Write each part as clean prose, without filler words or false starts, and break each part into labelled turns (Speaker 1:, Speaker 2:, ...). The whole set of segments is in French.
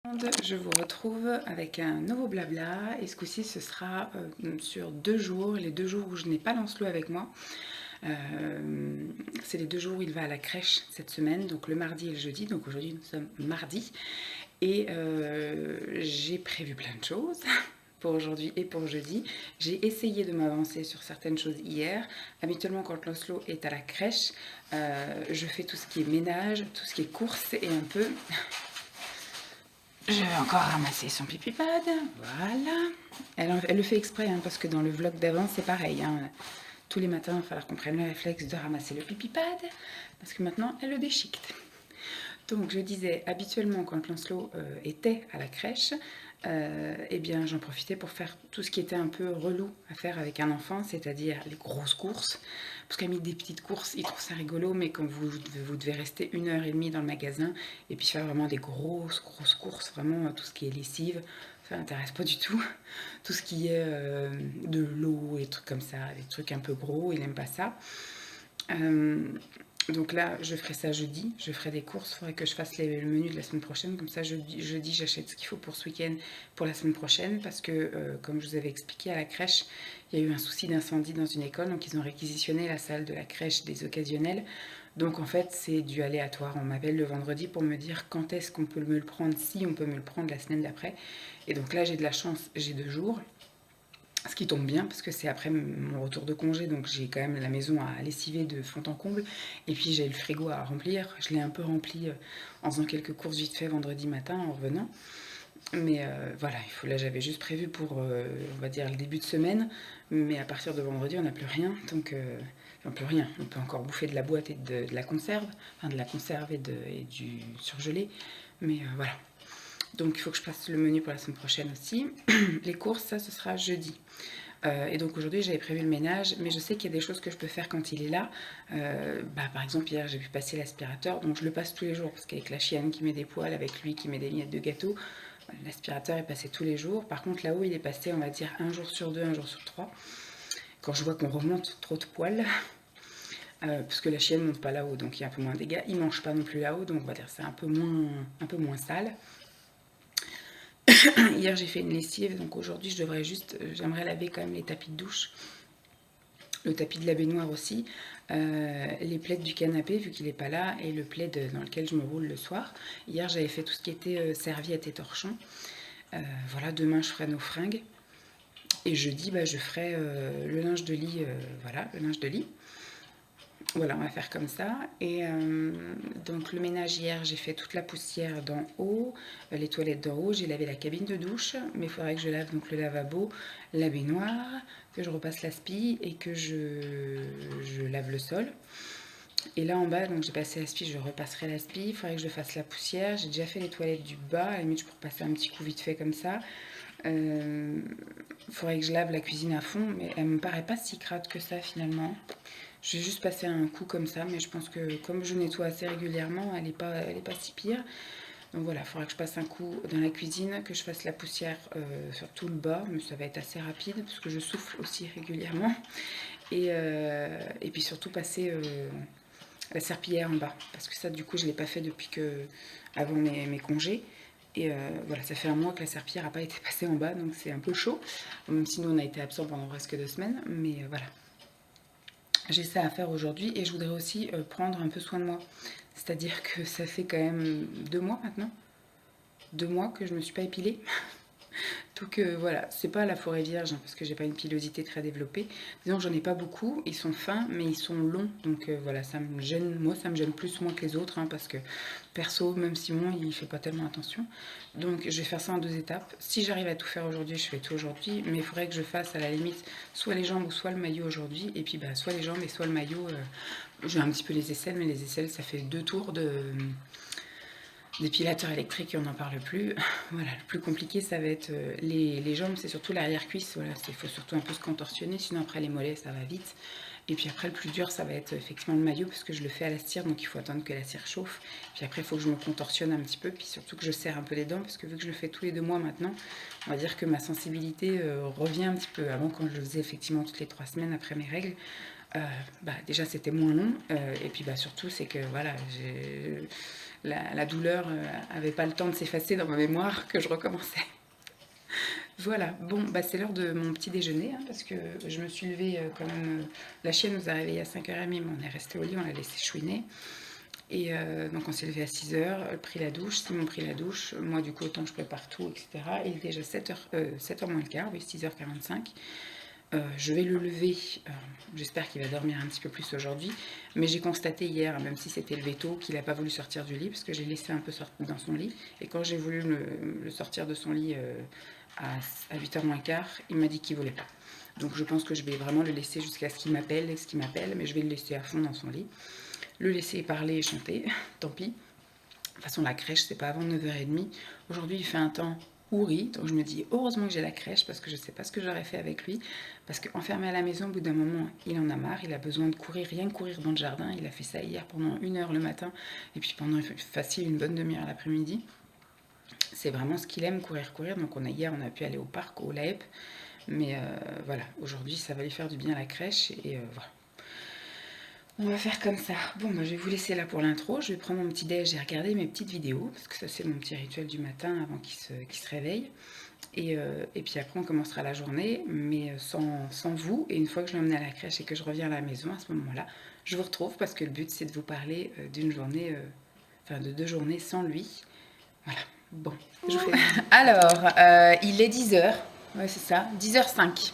Speaker 1: Je vous retrouve avec un nouveau blabla et ce coup-ci ce sera sur 2 jours, les 2 jours où je n'ai pas Lancelot avec moi. C'est les 2 jours où il va à la crèche cette semaine, donc le mardi et le jeudi, donc aujourd'hui nous sommes mardi et j'ai prévu plein de choses pour aujourd'hui et pour jeudi. J'ai essayé de m'avancer sur certaines choses hier. Habituellement quand Lancelot est à la crèche, je fais tout ce qui est ménage, tout ce qui est courses et un peu... Je vais encore ramasser son pipi pad, voilà. Elle le fait exprès, hein, parce que dans le vlog d'avant, c'est pareil. Hein. Tous les matins, il va falloir qu'on prenne le réflexe de ramasser le pipi pad, parce que maintenant, elle le déchiquette. Donc, je disais, habituellement, quand Lancelot était à la crèche, eh bien, j'en profitais pour faire tout ce qui était un peu relou à faire avec un enfant, c'est-à-dire les grosses courses. Parce qu'à mis des petites courses, il trouve ça rigolo, mais quand vous devez rester 1h30 dans le magasin et puis faire vraiment des grosses courses, vraiment tout ce qui est lessive, ça l'intéresse pas du tout. Tout ce qui est de l'eau et trucs comme ça, des trucs un peu gros, il n'aime pas ça. Donc là, je ferai ça jeudi, je ferai des courses, il faudrait que je fasse le menu de la semaine prochaine, comme ça jeudi j'achète ce qu'il faut pour ce week-end, pour la semaine prochaine, parce que comme je vous avais expliqué à la crèche, il y a eu un souci d'incendie dans une école, donc ils ont réquisitionné la salle de la crèche des occasionnels, donc en fait c'est du aléatoire, on m'appelle le vendredi pour me dire quand est-ce qu'on peut me le prendre, si on peut me le prendre la semaine d'après, et donc là j'ai de la chance, j'ai 2 jours, ce qui tombe bien parce que c'est après mon retour de congé, donc j'ai quand même la maison à lessiver de fond en comble. Et puis j'ai le frigo à remplir. Je l'ai un peu rempli en faisant quelques courses vite fait vendredi matin en revenant. Mais voilà, là j'avais juste prévu pour, on va dire, le début de semaine. Mais à partir de vendredi, on n'a plus rien. Donc, enfin, plus rien. On peut encore bouffer de la boîte et de la conserve. Enfin, de la conserve et du surgelé. Mais voilà. Donc il faut que je fasse le menu pour la semaine prochaine aussi. Les courses, ça, ce sera jeudi. Et donc aujourd'hui j'avais prévu le ménage, mais je sais qu'il y a des choses que je peux faire quand il est là. Par exemple hier j'ai pu passer l'aspirateur, donc je le passe tous les jours parce qu'avec la chienne qui met des poils, avec lui qui met des miettes de gâteau, l'aspirateur est passé tous les jours. Par contre là-haut il est passé, on va dire, un jour sur deux, un jour sur trois. Quand je vois qu'on remonte trop de poils, parce que la chienne ne monte pas là-haut, donc il y a un peu moins de dégâts. Il ne mange pas non plus là-haut, donc on va dire c'est un peu moins sale. Hier j'ai fait une lessive, donc aujourd'hui j'aimerais laver quand même les tapis de douche, le tapis de la baignoire aussi, les plaids du canapé vu qu'il n'est pas là et le plaid dans lequel je me roule le soir. Hier j'avais fait tout ce qui était serviette et torchon. Voilà, demain je ferai nos fringues et jeudi je ferai le linge de lit, voilà, le linge de lit. Voilà, on va faire comme ça. Et donc le ménage hier, j'ai fait toute la poussière d'en haut, les toilettes d'en haut, j'ai lavé la cabine de douche, mais il faudrait que je lave donc le lavabo, la baignoire, que je repasse l'aspi et que je lave le sol. Et là en bas, donc j'ai passé l'aspi, je repasserai l'aspi, il faudrait que je fasse la poussière, j'ai déjà fait les toilettes du bas, à la limite je pourrais passer un petit coup vite fait comme ça. Il faudrait que je lave la cuisine à fond, mais elle me paraît pas si crade que ça finalement. Je vais juste passer un coup comme ça, mais je pense que comme je nettoie assez régulièrement, elle est pas si pire. Donc voilà, il faudra que je passe un coup dans la cuisine, que je fasse la poussière sur tout le bas, mais ça va être assez rapide parce que je souffle aussi régulièrement. Et puis surtout passer la serpillière en bas, parce que ça du coup je ne l'ai pas fait depuis avant mes congés. Et voilà, ça fait un mois que la serpillière n'a pas été passée en bas, donc c'est un peu chaud, même si nous on a été absents pendant presque 2 semaines, mais voilà. J'ai ça à faire aujourd'hui et je voudrais aussi prendre un peu soin de moi. C'est-à-dire que ça fait quand même 2 mois maintenant, 2 mois que je ne me suis pas épilée. Donc voilà, c'est pas la forêt vierge hein, parce que j'ai pas une pilosité très développée. Disons j'en ai pas beaucoup, ils sont fins mais ils sont longs. Donc voilà, ça me gêne, moi ça me gêne plus moins que les autres hein, parce que perso, même Simon il fait pas tellement attention. Donc je vais faire ça en 2 étapes. Si j'arrive à tout faire aujourd'hui, je fais tout aujourd'hui. Mais il faudrait que je fasse à la limite soit les jambes ou soit le maillot aujourd'hui. Et puis soit les jambes et soit le maillot. J'ai un petit peu les aisselles, mais les aisselles ça fait 2 tours d'épilateur électrique et on n'en parle plus. Voilà, le plus compliqué ça va être les jambes, c'est surtout l'arrière-cuisse. Voilà, il faut surtout un peu se contorsionner, sinon après les mollets ça va vite. Et puis après le plus dur ça va être effectivement le maillot parce que je le fais à la cire, donc il faut attendre que la cire chauffe. Puis après il faut que je me contorsionne un petit peu, puis surtout que je serre un peu les dents parce que vu que je le fais tous les 2 mois maintenant, on va dire que ma sensibilité revient un petit peu. Avant quand je le faisais effectivement toutes les 3 semaines après mes règles, déjà c'était moins long et puis surtout c'est que voilà la douleur avait pas le temps de s'effacer dans ma mémoire que je recommençais. Voilà, bon, bah c'est l'heure de mon petit déjeuner, hein, parce que je me suis levée quand même. La chienne nous a réveillés à 5h30, mais on est resté au lit, on l'a laissé chouiner. Et donc on s'est levé à 6h, pris la douche, Simon pris la douche, moi du coup autant je prépare tout, etc. Il est déjà 7h moins le quart, oui 6h45. Je vais le lever, j'espère qu'il va dormir un petit peu plus aujourd'hui, mais j'ai constaté hier, même si c'était levé tôt, qu'il n'a pas voulu sortir du lit, parce que j'ai laissé un peu sortir dans son lit, et quand j'ai voulu le sortir de son lit à 8h moins quart, il m'a dit qu'il ne voulait pas. Donc je pense que je vais vraiment le laisser jusqu'à ce qu'il m'appelle, mais je vais le laisser à fond dans son lit. Le laisser parler et chanter, tant pis. De toute façon, la crèche, c'est pas avant 9h30. Aujourd'hui, il fait un temps pourri, donc je me dis heureusement que j'ai la crèche, parce que je sais pas ce que j'aurais fait avec lui. Parce qu'enfermé à la maison, au bout d'un moment, il en a marre, il a besoin de courir, rien que courir dans le jardin. Il a fait ça hier pendant 1h le matin, et puis pendant facile une bonne demi-heure l'après-midi. C'est vraiment ce qu'il aime, courir. Donc hier, on a pu aller au parc, au LAEP. Mais voilà, aujourd'hui, ça va lui faire du bien à la crèche, et voilà. On va faire comme ça. Bon, bah, je vais vous laisser là pour l'intro. Je vais prendre mon petit déj et regarder mes petites vidéos, parce que ça, c'est mon petit rituel du matin avant qu'il se réveille. Et puis après, on commencera la journée, mais sans vous. Et une fois que je l'emmène à la crèche et que je reviens à la maison, à ce moment-là, je vous retrouve, parce que le but, c'est de vous parler d'une journée, enfin de 2 journées sans lui. Voilà. Bon, je vous fais... Alors, il est 10h. Ouais, c'est ça, 10h05.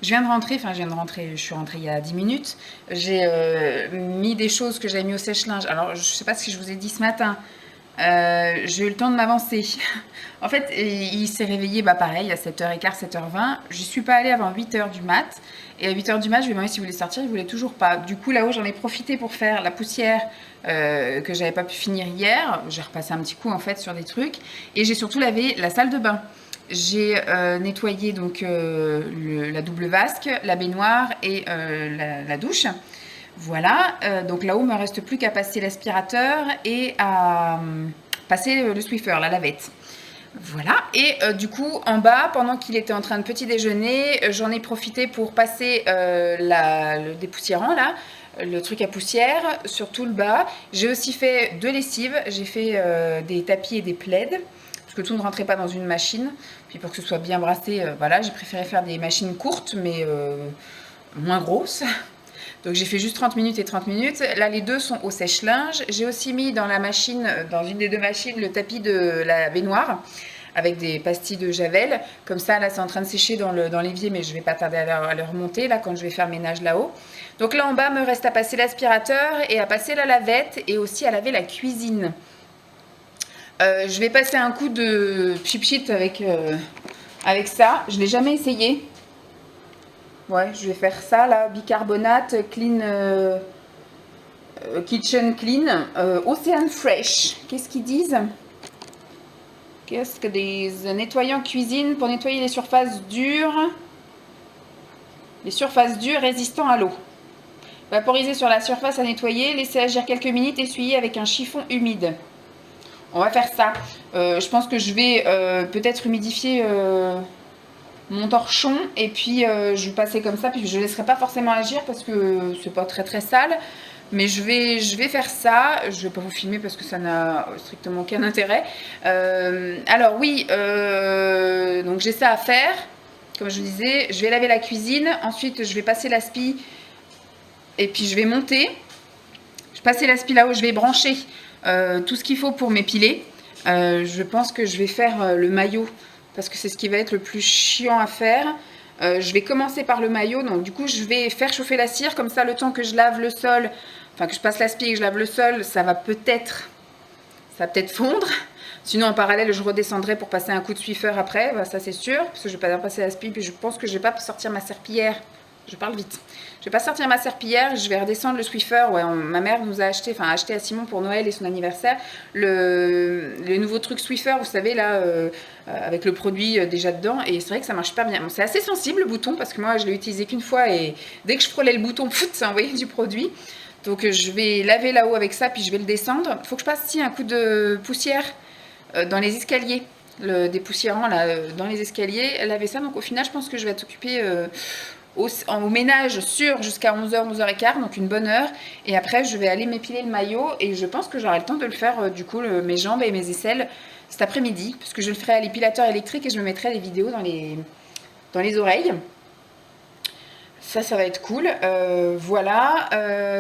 Speaker 1: Je suis rentrée il y a 10 minutes. J'ai mis des choses que j'avais mis au sèche-linge. Alors, je ne sais pas ce que je vous ai dit ce matin. J'ai eu le temps de m'avancer. En fait, il s'est réveillé, pareil, à 7h15, 7h20. Je ne suis pas allée avant 8h du mat. Et à 8h du mat, je lui ai demandé s'il voulait sortir. Il ne voulait toujours pas. Du coup, là-haut, j'en ai profité pour faire la poussière que j'avais pas pu finir hier. J'ai repassé un petit coup, en fait, sur des trucs. Et j'ai surtout lavé la salle de bain. J'ai nettoyé donc la double vasque, la baignoire et la douche. Voilà, donc là-haut, il ne me reste plus qu'à passer l'aspirateur et à passer le Swiffer, la lavette. Voilà, et du coup, en bas, pendant qu'il était en train de petit déjeuner, j'en ai profité pour passer le dépoussiérant, là, le truc à poussière, sur tout le bas. J'ai aussi fait 2 lessives, j'ai fait des tapis et des plaids, parce que tout ne rentrait pas dans une machine. Puis pour que ce soit bien brassé, voilà, j'ai préféré faire des machines courtes, mais moins grosses. Donc j'ai fait juste 30 minutes et 30 minutes. Là, les 2 sont au sèche-linge. J'ai aussi mis dans la machine, dans une des 2 machines, le tapis de la baignoire avec des pastilles de javel. Comme ça, là, c'est en train de sécher dans l'évier, mais je vais pas tarder à le remonter, là, quand je vais faire ménage là-haut. Donc là, en bas, me reste à passer l'aspirateur et à passer la lavette et aussi à laver la cuisine. Je vais passer un coup de pchit avec ça. Je ne l'ai jamais essayé. Ouais, je vais faire ça là, bicarbonate, clean, kitchen clean, Ocean Fresh. Qu'est-ce qu'ils disent? Qu'est-ce que disent? Nettoyant cuisine pour nettoyer les surfaces dures. Les surfaces dures résistant à l'eau. Vaporiser sur la surface à nettoyer, laisser agir quelques minutes, essuyer avec un chiffon humide. On va faire ça. Je pense que je vais peut-être humidifier mon torchon et puis je vais passer comme ça, puis je ne laisserai pas forcément agir parce que c'est pas très très sale, mais je vais faire ça. Je vais pas vous filmer parce que ça n'a strictement aucun intérêt. Alors oui, donc j'ai ça à faire, comme je vous disais. Je vais laver la cuisine, ensuite je vais passer l'aspi et puis je vais monter. Je vais passer l'aspi là-haut, je vais brancher tout ce qu'il faut pour m'épiler. Je pense que je vais faire le maillot parce que c'est ce qui va être le plus chiant à faire. Je vais commencer par le maillot, donc du coup je vais faire chauffer la cire, comme ça le temps que je lave le sol, enfin que je passe l'aspi et que je lave le sol, ça va peut-être fondre. Sinon en parallèle je redescendrai pour passer un coup de Swiffer après, ça c'est sûr, parce que je vais pas bien passer l'aspi, puis je pense que je vais pas sortir ma serpillière. Je parle vite. Je vais pas sortir ma serpillière, je vais redescendre le Swiffer. Ouais, ma mère nous a acheté à Simon pour Noël et son anniversaire, le nouveau truc Swiffer, vous savez, là, avec le produit déjà dedans. Et c'est vrai que ça marche pas bien. Bon, c'est assez sensible le bouton, parce que moi, je l'ai utilisé qu'une fois et dès que je frôlais le bouton, ça envoyait du produit. Donc, je vais laver là-haut avec ça, puis je vais le descendre. Il faut que je passe aussi un coup de poussière dans les escaliers. Des poussiérants là, dans les escaliers, laver ça. Donc, au final, je pense que je vais t'occuper au ménage sûr jusqu'à 11h, 11h15, donc une bonne heure. Et après, je vais aller m'épiler le maillot et je pense que j'aurai le temps de le faire, du coup, mes jambes et mes aisselles cet après-midi, parce que je le ferai à l'épilateur électrique et je me mettrai des vidéos dans les oreilles. Ça va être cool. Voilà.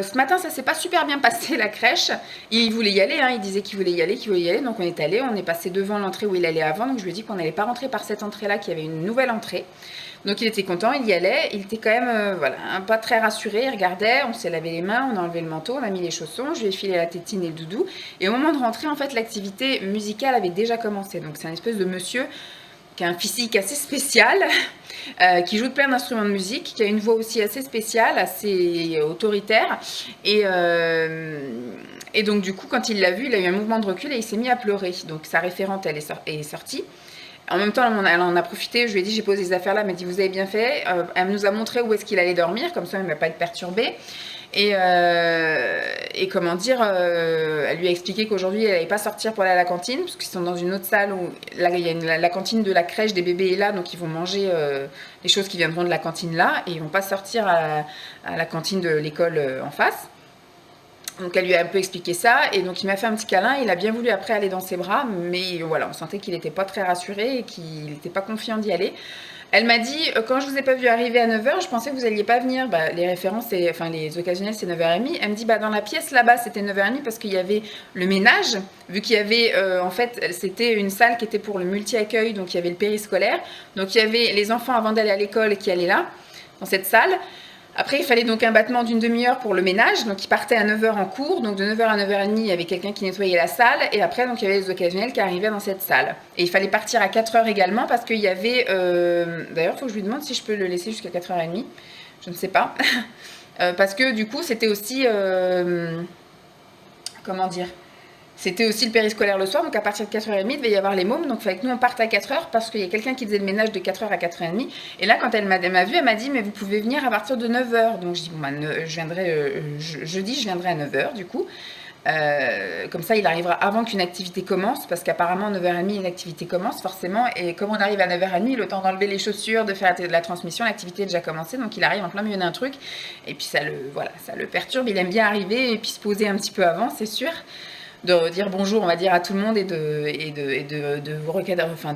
Speaker 1: Ce matin, ça s'est pas super bien passé, la crèche. Il voulait y aller, hein. Il disait qu'il voulait y aller. Donc on est allé, on est passé devant l'entrée où il allait avant. Donc je lui ai dit qu'on n'allait pas rentrer par cette entrée-là, qu'il y avait une nouvelle entrée. Donc il était content, il y allait. Il était quand même, voilà, pas très rassuré. Il regardait, on s'est lavé les mains, on a enlevé le manteau, on a mis les chaussons. Je lui ai filé la tétine et le doudou. Et au moment de rentrer, en fait, l'activité musicale avait déjà commencé. Donc c'est un espèce de monsieur qui a un physique assez spécial, qui joue de plein d'instruments de musique, qui a une voix aussi assez spéciale, assez autoritaire. Et donc du coup, quand il l'a vu, il a eu un mouvement de recul et il s'est mis à pleurer. Donc sa référente, elle est sortie. En même temps, elle en a profité, je lui ai dit, j'ai posé ces affaires-là, elle m'a dit, vous avez bien fait. Elle nous a montré où est-ce qu'il allait dormir, comme ça il ne va pas être perturbé. Et comment dire, elle lui a expliqué qu'aujourd'hui elle n'allait pas sortir pour aller à la cantine, parce qu'ils sont dans une autre salle où là, il y a la cantine de la crèche des bébés est là, donc ils vont manger les choses qui viendront de la cantine là, et ils vont pas sortir à la cantine de l'école en face. Donc elle lui a un peu expliqué ça, et donc il m'a fait un petit câlin, il a bien voulu après aller dans ses bras, mais voilà, on sentait qu'il n'était pas très rassuré et qu'il n'était pas confiant d'y aller. Elle m'a dit, quand je vous ai pas vu arriver à 9h, je pensais que vous alliez pas venir. Bah, les références, enfin les occasionnels, c'est 9h30. Elle me dit, bah, dans la pièce là-bas, c'était 9h30 parce qu'il y avait le ménage, vu qu'il y avait, en fait, c'était une salle qui était pour le multi-accueil, donc il y avait le périscolaire. Donc il y avait les enfants avant d'aller à l'école qui allaient là, dans cette salle. Après, il fallait donc un battement d'une demi-heure pour le ménage. Donc, il partait à 9h en cours. Donc, de 9h à 9h30, il y avait quelqu'un qui nettoyait la salle. Et après, donc, il y avait les occasionnels qui arrivaient dans cette salle. Et il fallait partir à 4h également parce qu'il y avait... D'ailleurs, il faut que je lui demande si je peux le laisser jusqu'à 4h30. Je ne sais pas. Parce que, du coup, c'était aussi... comment dire ? C'était aussi le périscolaire le soir, donc à partir de 4h30, il devait y avoir les mômes, donc il fallait que nous on parte à 4h parce qu'il y a quelqu'un qui faisait le ménage de 4h à 4h30. Et là, quand elle m'a vue, elle m'a dit, mais vous pouvez venir à partir de 9h. Donc je dis, bon, bah, je viendrai, jeudi, je viendrai à 9h du coup. Comme ça, il arrivera avant qu'une activité commence, parce qu'apparemment, 9h30, une activité commence forcément. Et comme on arrive à 9h30, le temps d'enlever les chaussures, de faire la transmission, l'activité est déjà commencée, donc il arrive en plein milieu d'un truc. Et puis ça le perturbe, il aime bien arriver et puis se poser un petit peu avant, c'est sûr. De dire bonjour, on va dire, à tout le monde et de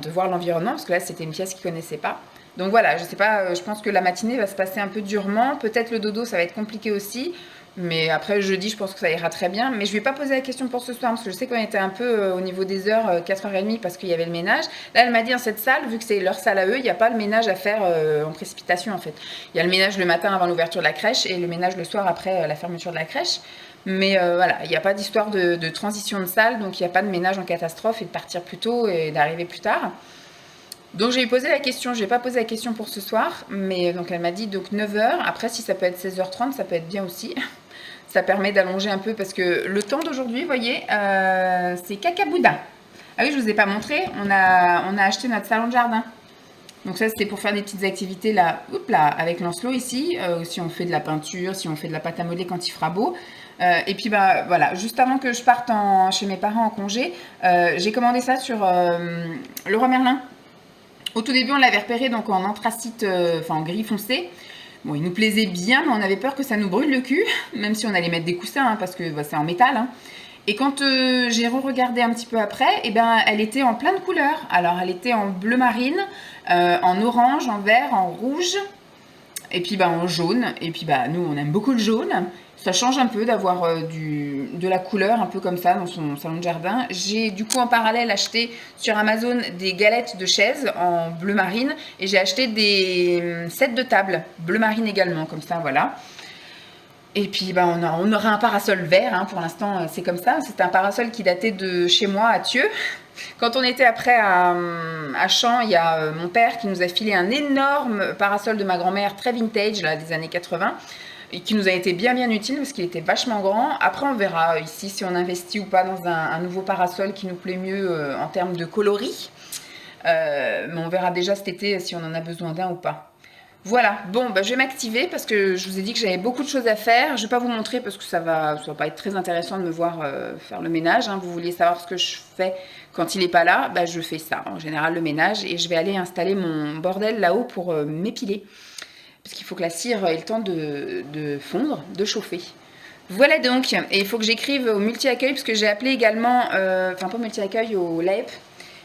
Speaker 1: voir l'environnement, parce que là c'était une pièce qu'il connaissait pas. Donc voilà, je sais pas, je pense que la matinée va se passer un peu durement, peut-être le dodo ça va être compliqué aussi, mais après jeudi je pense que ça ira très bien. Mais je lui ai pas posé la question pour ce soir, parce que je sais qu'on était un peu au niveau des heures, 4h30 parce qu'il y avait le ménage. Là elle m'a dit, dans cette salle, vu que c'est leur salle à eux, il n'y a pas le ménage à faire en précipitation en fait. Il y a le ménage le matin avant l'ouverture de la crèche et le ménage le soir après la fermeture de la crèche. Mais voilà, il n'y a pas d'histoire de transition de salle, donc il n'y a pas de ménage en catastrophe et de partir plus tôt et d'arriver plus tard. Donc j'ai posé la question, je n'ai pas posé la question pour ce soir, mais donc elle m'a dit donc 9h, après si ça peut être 16h30, ça peut être bien aussi. Ça permet d'allonger un peu parce que le temps d'aujourd'hui, vous voyez, c'est caca boudin. Ah oui, je ne vous ai pas montré, on a acheté notre salon de jardin. Donc ça c'était pour faire des petites activités là, avec Lancelot ici, si on fait de la peinture, si on fait de la pâte à modeler quand il fera beau. Et puis bah voilà, juste avant que je parte chez mes parents en congé, j'ai commandé ça sur Leroy Merlin. Au tout début on l'avait repéré donc en anthracite, en gris foncé. Bon, il nous plaisait bien, mais on avait peur que ça nous brûle le cul, même si on allait mettre des coussins, hein, parce que bah, c'est en métal. Hein. Et quand j'ai re-regardé un petit peu après, eh ben, elle était en plein de couleurs. Alors, elle était en bleu marine, en orange, en vert, en rouge, et puis bah, en jaune. Et puis bah, nous, on aime beaucoup le jaune. Ça change un peu d'avoir de la couleur un peu comme ça dans son salon de jardin. J'ai du coup en parallèle acheté sur Amazon des galettes de chaises en bleu marine. Et j'ai acheté des sets de table bleu marine également, comme ça, voilà. Et puis bah, on aura un parasol vert, hein, pour l'instant c'est comme ça. C'est un parasol qui datait de chez moi à Thieux. Quand on était après à Champs, il y a mon père qui nous a filé un énorme parasol de ma grand-mère, très vintage, là, des années 80, et qui nous a été bien utile parce qu'il était vachement grand. Après on verra ici si on investit ou pas dans un nouveau parasol qui nous plaît mieux en termes de coloris. Mais on verra déjà cet été si on en a besoin d'un ou pas. Voilà, bon, bah, je vais m'activer parce que je vous ai dit que j'avais beaucoup de choses à faire. Je ne vais pas vous montrer parce que ça va pas être très intéressant de me voir faire le ménage. Hein. Vous vouliez savoir ce que je fais quand il n'est pas là, bah, je fais ça, en général le ménage. Et je vais aller installer mon bordel là-haut pour m'épiler. parce qu'il faut que la cire ait le temps de fondre, de chauffer. Voilà donc, et il faut que j'écrive au multi-accueil, parce que j'ai appelé également, enfin pas au multi-accueil, au LAEP.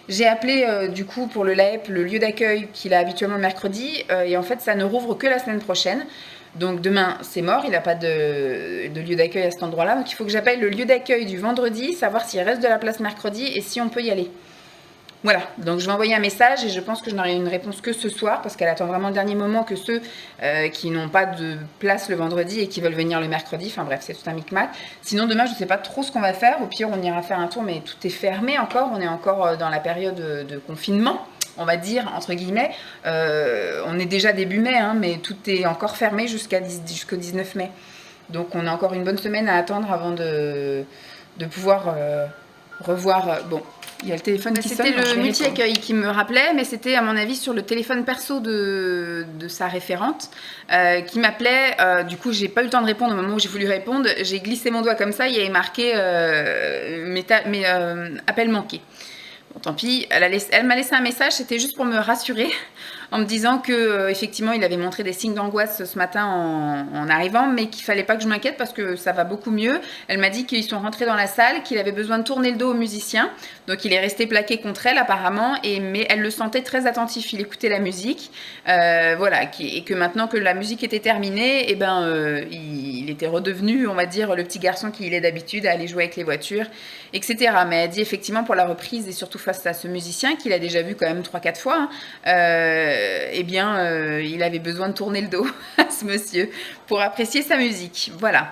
Speaker 1: J'ai appelé du coup pour le LAEP, le lieu d'accueil qu'il a habituellement le mercredi, et en fait ça ne rouvre que la semaine prochaine. Donc demain c'est mort, il n'a pas de lieu d'accueil à cet endroit-là, donc il faut que j'appelle le lieu d'accueil du vendredi, savoir s'il reste de la place mercredi et si on peut y aller. Voilà, donc je vais envoyer un message et je pense que je n'aurai une réponse que ce soir parce qu'elle attend vraiment le dernier moment que ceux qui n'ont pas de place le vendredi et qui veulent venir le mercredi. Enfin bref, c'est tout un micmac. Sinon demain, je ne sais pas trop ce qu'on va faire. Au pire, on ira faire un tour, mais tout est fermé encore. On est encore dans la période de confinement, on va dire, entre guillemets. On est déjà début mai, hein, mais tout est encore fermé jusqu'au 19 mai. Donc on a encore une bonne semaine à attendre avant de pouvoir revoir... bon. Il y a le téléphone qui sonne. C'était le multi-accueil qui me rappelait, mais c'était à mon avis sur le téléphone perso de sa référente qui m'appelait. Du coup, j'ai pas eu le temps de répondre au moment où j'ai voulu répondre. J'ai glissé mon doigt comme ça, il y avait marqué appel manqué. Bon, tant pis, elle m'a laissé un message, c'était juste pour me rassurer en me disant que effectivement il avait montré des signes d'angoisse ce matin en arrivant, mais qu'il fallait pas que je m'inquiète parce que ça va beaucoup mieux. Elle m'a dit qu'ils sont rentrés dans la salle, qu'il avait besoin de tourner le dos au musicien, donc il est resté plaqué contre elle apparemment, mais elle le sentait très attentif, il écoutait la musique, voilà, et que maintenant que la musique était terminée, il était redevenu, on va dire, le petit garçon qu'il est d'habitude à aller jouer avec les voitures, etc. Mais elle dit effectivement pour la reprise et surtout face à ce musicien qu'il a déjà vu quand même 3-4 fois, il avait besoin de tourner le dos à ce monsieur pour apprécier sa musique. Voilà.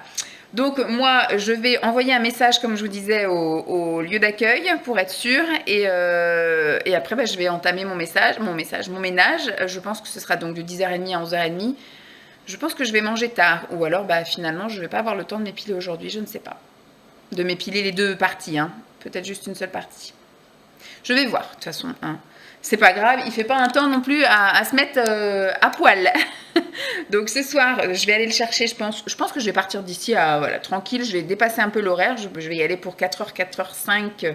Speaker 1: Donc moi, je vais envoyer un message, comme je vous disais, au lieu d'accueil pour être sûre. Et après, je vais entamer mon ménage. Je pense que ce sera donc de 10h30 à 11h30. Je pense que je vais manger tard. Ou alors, finalement, je ne vais pas avoir le temps de m'épiler aujourd'hui. Je ne sais pas. De m'épiler les deux parties. Hein. Peut-être juste une seule partie. Je vais voir, de toute façon. Hein. C'est pas grave, il fait pas un temps non plus à se mettre à poil. Donc ce soir, je vais aller le chercher, je pense que je vais partir d'ici tranquille, je vais dépasser un peu l'horaire, je vais y aller pour 4h, 4h05,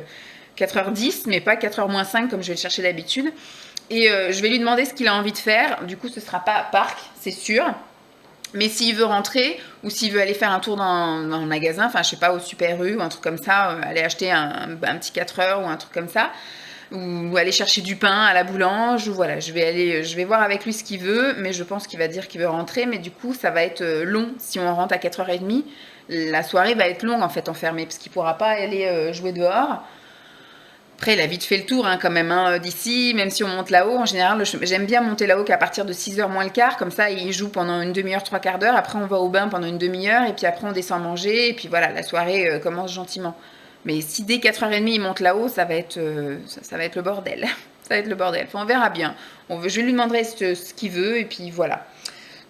Speaker 1: 4h10, mais pas 4h moins 5 comme je vais le chercher d'habitude. Et je vais lui demander ce qu'il a envie de faire, du coup ce sera pas parc, c'est sûr. Mais s'il veut rentrer ou s'il veut aller faire un tour dans le magasin, enfin je sais pas, au Super U ou un truc comme ça, aller acheter un petit 4 heures ou un truc comme ça, ou aller chercher du pain à la boulange, ou voilà, je vais voir avec lui ce qu'il veut, mais je pense qu'il va dire qu'il veut rentrer, mais du coup ça va être long si on rentre à 4h30, la soirée va être longue en fait enfermée, parce qu'il pourra pas aller jouer dehors. Après, il a vite fait le tour quand même d'ici, même si on monte là-haut. En général, j'aime bien monter là-haut qu'à partir de 6h moins le quart. Comme ça, il joue pendant une demi-heure, 3/4 d'heure. Après, on va au bain pendant une demi-heure. Et puis après, on descend manger. Et puis voilà, la soirée commence gentiment. Mais si dès 4h30, il monte là-haut, ça va être le bordel. Ça va être le bordel. Enfin, on verra bien. Je lui demanderai ce qu'il veut. Et puis voilà.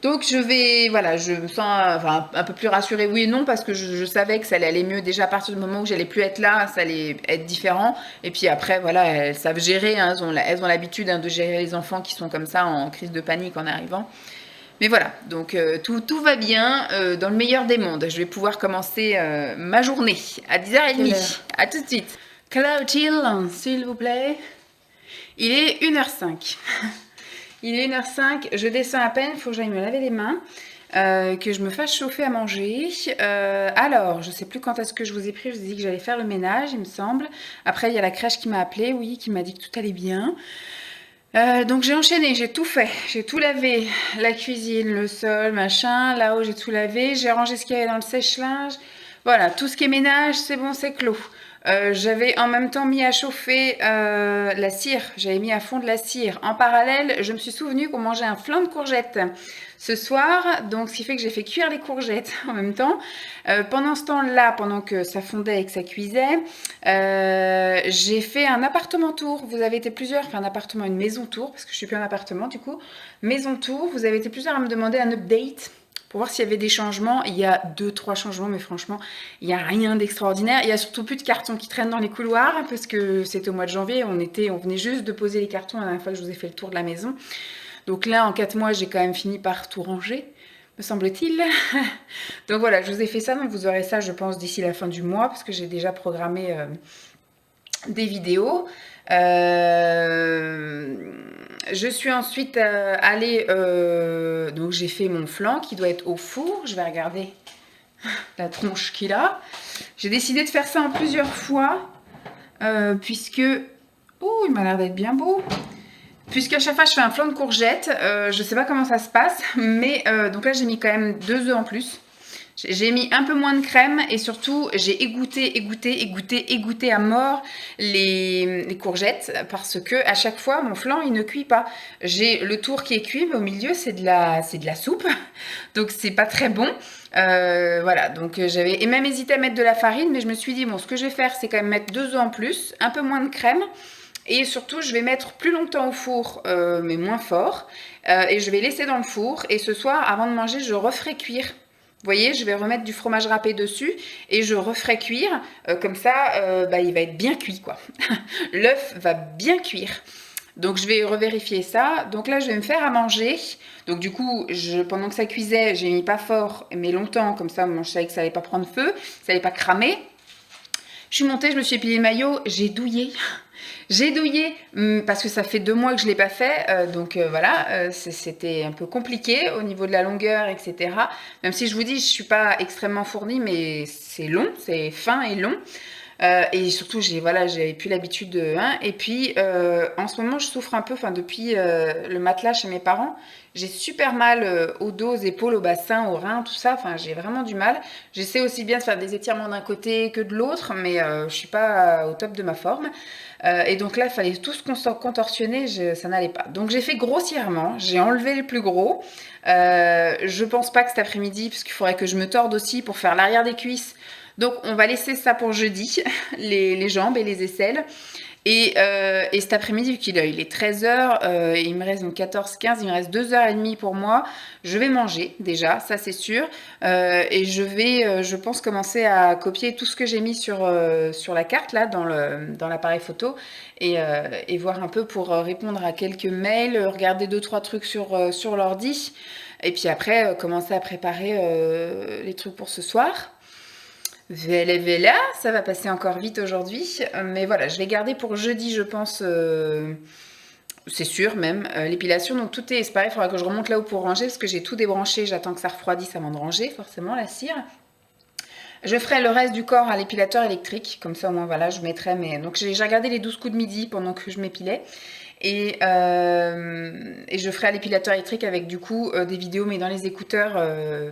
Speaker 1: Donc je me sens un peu plus rassurée, oui et non, parce que je savais que ça allait aller mieux déjà à partir du moment où j'allais plus être là, ça allait être différent. Et puis après, voilà, elles savent gérer, hein, elles ont l'habitude de gérer les enfants qui sont comme ça en crise de panique en arrivant. Mais voilà, donc tout va bien, dans le meilleur des mondes. Je vais pouvoir commencer ma journée à 10h30. À tout de suite. Quelle heure est-il, s'il vous plaît? Il est 1h05. Il est 1h05, je descends à peine, il faut que j'aille me laver les mains, que je me fasse chauffer à manger. Alors, je sais plus quand est-ce que je vous ai pris, je vous ai dit que j'allais faire le ménage, il me semble. Après, il y a la crèche qui m'a appelé, oui, qui m'a dit que tout allait bien. Donc j'ai enchaîné, j'ai tout fait, j'ai tout lavé, la cuisine, le sol, machin, là-haut j'ai tout lavé, j'ai rangé ce qu'il y avait dans le sèche-linge. Voilà, tout ce qui est ménage, c'est bon, c'est clos. J'avais en même temps mis à chauffer la cire, j'avais mis à fond de la cire. En parallèle, je me suis souvenu qu'on mangeait un flan de courgettes ce soir, donc ce qui fait que j'ai fait cuire les courgettes en même temps. Pendant ce temps-là, pendant que ça fondait et que ça cuisait, j'ai fait un appartement tour. Vous avez été plusieurs, enfin un appartement, une maison tour, parce que je suis plus en appartement du coup. Maison tour, vous avez été plusieurs à me demander un update pour voir s'il y avait des changements. Il y a 2-3 changements, mais franchement, il n'y a rien d'extraordinaire. Il y a surtout plus de cartons qui traînent dans les couloirs, parce que c'était au mois de janvier, on venait juste de poser les cartons la dernière fois que je vous ai fait le tour de la maison. Donc là, en 4 mois, j'ai quand même fini par tout ranger, me semble-t-il. Donc voilà, je vous ai fait ça, donc vous aurez ça, je pense, d'ici la fin du mois, parce que j'ai déjà programmé des vidéos. Je suis ensuite allée... donc j'ai fait mon flan qui doit être au four. Je vais regarder la tronche qu'il a. J'ai décidé de faire ça en plusieurs fois. Puisque... Oh, il m'a l'air d'être bien beau. Puisqu'à chaque fois je fais un flan de courgettes. Je sais pas comment ça se passe. Mais donc là j'ai mis quand même 2 œufs en plus. J'ai mis un peu moins de crème et surtout j'ai égouté à mort les courgettes parce que à chaque fois mon flan il ne cuit pas. J'ai le tour qui est cuit mais au milieu c'est de la soupe donc c'est pas très bon. Voilà, donc j'avais même hésité à mettre de la farine mais je me suis dit bon ce que je vais faire c'est quand même mettre 2 œufs en plus, un peu moins de crème. Et surtout, je vais mettre plus longtemps au four, mais moins fort. Et je vais laisser dans le four. Et ce soir, avant de manger, je referai cuire. Vous voyez, je vais remettre du fromage râpé dessus et je referai cuire. Comme ça, il va être bien cuit, quoi. L'œuf va bien cuire. Donc, je vais revérifier ça. Donc là, je vais me faire à manger. Donc, du coup, pendant que ça cuisait, j'ai mis pas fort, mais longtemps. Comme ça, je savais que ça allait pas prendre feu, ça allait pas cramer. Je suis montée, je me suis épilé le maillot, j'ai douillé. J'ai douillé parce que ça fait 2 mois que je ne l'ai pas fait, donc voilà, c'était un peu compliqué au niveau de la longueur, etc. Même si je vous dis, je ne suis pas extrêmement fournie, mais c'est long, c'est fin et long. Et surtout, j'avais plus l'habitude de... Hein, et puis, en ce moment, je souffre un peu, depuis le matelas chez mes parents, j'ai super mal au dos, aux épaules, au bassin, aux reins, tout ça. Enfin, j'ai vraiment du mal. J'essaie aussi bien de faire des étirements d'un côté que de l'autre, mais je suis pas au top de ma forme. Et donc là, il fallait tout se contorsionner, ça n'allait pas. Donc j'ai fait grossièrement, j'ai enlevé le plus gros. Je pense pas que cet après-midi, parce qu'il faudrait que je me torde aussi pour faire l'arrière des cuisses. Donc on va laisser ça pour jeudi, les jambes et les aisselles. Et cet après-midi, vu qu'il est 13h, il me reste donc 14-15, il me reste 2h30 pour moi. Je vais manger déjà, ça c'est sûr. Et je vais, je pense, commencer à copier tout ce que j'ai mis sur la carte, là, dans l'appareil photo. Et voir un peu pour répondre à quelques mails, regarder 2-3 trucs sur l'ordi. Et puis après, commencer à préparer les trucs pour ce soir. Vela, ça va passer encore vite aujourd'hui. Mais voilà, je vais garder pour jeudi, je pense, c'est sûr même, l'épilation. Donc tout est pareil, il faudra que je remonte là-haut pour ranger parce que j'ai tout débranché. J'attends que ça refroidisse avant de ranger, forcément, la cire. Je ferai le reste du corps à l'épilateur électrique. Comme ça, au moins, voilà, je mettrai mes... Donc j'ai regardé les 12 coups de midi pendant que je m'épilais. Et je ferai à l'épilateur électrique avec du coup des vidéos mais dans les écouteurs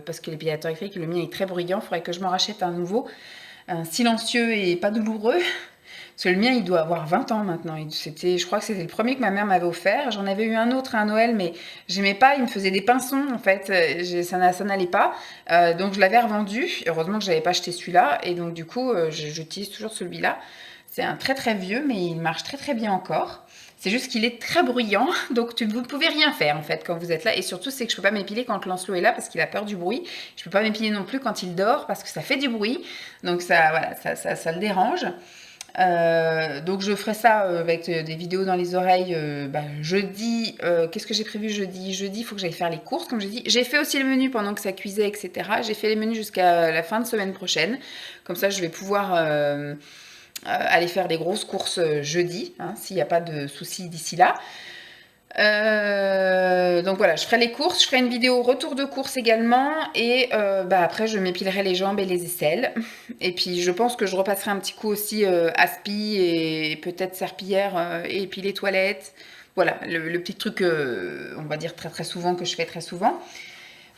Speaker 1: parce que l'épilateur électrique, le mien est très bruyant, il faudrait que je m'en rachète un nouveau, un silencieux et pas douloureux. Parce que le mien il doit avoir 20 ans maintenant, je crois que c'était le premier que ma mère m'avait offert, j'en avais eu un autre à Noël mais j'aimais pas, il me faisait des pinçons en fait, ça n'allait pas, donc je l'avais revendu, heureusement que j'avais pas acheté celui-là et donc du coup j'utilise toujours celui-là. C'est un très très vieux mais il marche très très bien encore. C'est juste qu'il est très bruyant, donc vous ne pouvez rien faire en fait quand vous êtes là. Et surtout, c'est que je ne peux pas m'épiler quand Lancelot est là parce qu'il a peur du bruit. Je ne peux pas m'épiler non plus quand il dort parce que ça fait du bruit. Donc ça, voilà, ça le dérange. Donc je ferai ça avec des vidéos dans les oreilles jeudi. Qu'est-ce que j'ai prévu jeudi? Jeudi, il faut que j'aille faire les courses, comme j'ai dit. J'ai fait aussi le menu pendant que ça cuisait, etc. J'ai fait les menus jusqu'à la fin de semaine prochaine. Comme ça, je vais pouvoir... aller faire des grosses courses jeudi, hein, s'il n'y a pas de soucis d'ici là. Donc voilà, je ferai les courses, je ferai une vidéo retour de course également et après je m'épilerai les jambes et les aisselles et puis je pense que je repasserai un petit coup aussi aspi et peut-être serpillière et puis les toilettes, voilà le petit truc on va dire très très souvent que je fais très souvent.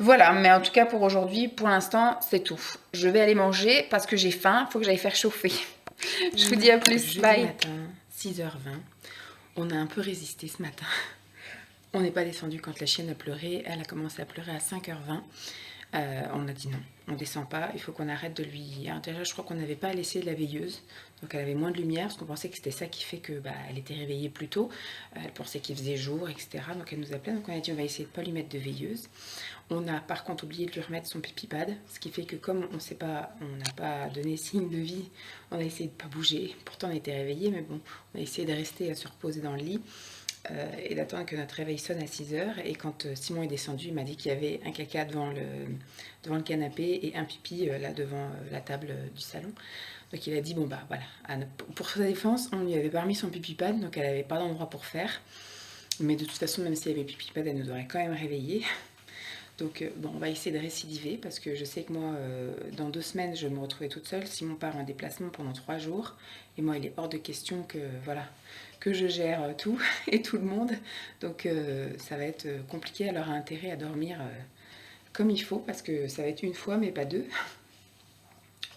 Speaker 1: Voilà, mais en tout cas pour aujourd'hui, pour l'instant, c'est tout. Je vais aller manger parce que j'ai faim, il faut que j'aille faire chauffer. Je vous dis à plus,
Speaker 2: jeudi
Speaker 1: bye.
Speaker 2: Matin, 6h20, on a un peu résisté ce matin. On n'est pas descendu quand la chienne a pleuré, elle a commencé à pleurer à 5h20. On a dit non, on descend pas, il faut qu'on arrête de lui... Alors déjà, je crois qu'on n'avait pas laissé la veilleuse, donc elle avait moins de lumière, parce qu'on pensait que c'était ça qui fait que elle était réveillée plus tôt. Elle pensait qu'il faisait jour, etc. Donc elle nous appelait, donc on a dit on va essayer de ne pas lui mettre de veilleuse. On a par contre oublié de lui remettre son pipi pad, ce qui fait que comme on n'a pas donné signe de vie, on a essayé de ne pas bouger. Pourtant on était réveillés, mais bon, on a essayé de rester à se reposer dans le lit. Et d'attendre que notre réveil sonne à 6h. Et quand Simon est descendu, il m'a dit qu'il y avait un caca devant le canapé et un pipi là devant la table du salon. Donc il a dit, bon voilà, pour sa défense, on lui avait pas remis son pipi pad, donc elle n'avait pas d'endroit pour faire. Mais de toute façon, même s'il y avait pipi-pad, elle nous aurait quand même réveillés. Donc bon, on va essayer de récidiver parce que je sais que moi, dans 2 semaines, je vais me retrouver toute seule. Simon part en déplacement pendant 3 jours. Et moi, il est hors de question que, voilà, que je gère tout et tout le monde. Donc ça va être compliqué. Elle aura intérêt à dormir comme il faut parce que ça va être une fois, mais pas 2.